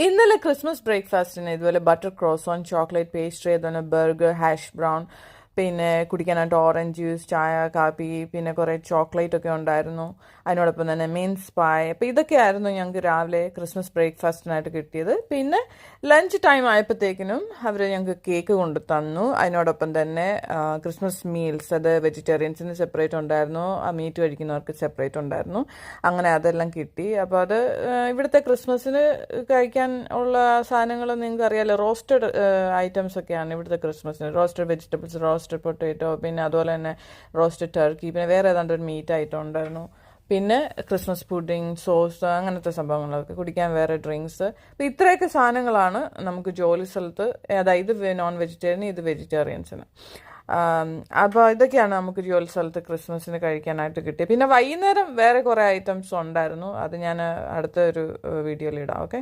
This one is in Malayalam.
ഇന്നലെ ക്രിസ്മസ് ബ്രേക്ക്ഫാസ്റ്റിന് ഇതുപോലെ ബട്ടർ ക്രോസോൺ, ചോക്ലേറ്റ് പേസ്ട്രി, അതുപോലെ ബർഗർ, ഹാഷ് ബ്രൗൺ, പിന്നെ കുടിക്കാനായിട്ട് ഓറഞ്ച് ജ്യൂസ്, ചായ, കാപ്പി, പിന്നെ കുറേ ചോക്ലേറ്റ് ഒക്കെ ഉണ്ടായിരുന്നു. അതിനോടൊപ്പം തന്നെ മീൻസ് പായ്. അപ്പോൾ ഇതൊക്കെയായിരുന്നു ഞങ്ങൾക്ക് രാവിലെ ക്രിസ്മസ് ബ്രേക്ക്ഫാസ്റ്റിനായിട്ട് കിട്ടിയത്. പിന്നെ ലഞ്ച് ടൈം ആയപ്പോഴത്തേക്കിനും അവർ ഞങ്ങൾക്ക് കേക്ക് കൊണ്ട് തന്നു. അതിനോടൊപ്പം തന്നെ ക്രിസ്മസ് മീൽസ്, അത് വെജിറ്റേറിയൻസിന് സെപ്പറേറ്റ് ഉണ്ടായിരുന്നു, മീറ്റ് കഴിക്കുന്നവർക്ക് സെപ്പറേറ്റ് ഉണ്ടായിരുന്നു. അങ്ങനെ അതെല്ലാം കിട്ടി. അപ്പോൾ അത് ഇവിടുത്തെ ക്രിസ്മസിന് കഴിക്കാൻ ഉള്ള സാധനങ്ങൾ നിങ്ങൾക്ക് അറിയാമല്ലോ, റോസ്റ്റഡ് ഐറ്റംസ് ഒക്കെയാണ് ഇവിടുത്തെ ക്രിസ്മസിന്. റോസ്റ്റഡ് വെജിറ്റബിൾസ്, റോസ്റ്റഡ് പൊട്ടാറ്റോ, പിന്നെ അതുപോലെ തന്നെ റോസ്റ്റഡ് ടർക്കി, പിന്നെ വേറെ ഏതാണ്ട് ഒരു മീറ്റ് ഐറ്റം ഉണ്ടായിരുന്നു. പിന്നെ ക്രിസ്മസ് പുഡിങ്, സോസ്, അങ്ങനത്തെ സംഭവങ്ങളൊക്കെ, കുടിക്കാൻ വേറെ ഡ്രിങ്ക്സ്. അപ്പോൾ ഇത്രയൊക്കെ സാധനങ്ങളാണ് നമുക്ക് ജോലി സ്ഥലത്ത്, അതായത് ഇത് നോൺ വെജിറ്റേറിയൻ, ഇത് വെജിറ്റേറിയൻസിന്. അപ്പോൾ ഇതൊക്കെയാണ് നമുക്ക് ജോലി സ്ഥലത്ത് ക്രിസ്മസിന് കഴിക്കാനായിട്ട് കിട്ടിയത്. പിന്നെ വൈകുന്നേരം വേറെ കുറേ ഐറ്റംസ് ഉണ്ടായിരുന്നു. അത് ഞാൻ അടുത്ത ഒരു വീഡിയോയിൽ ഇടാം. ഓക്കെ.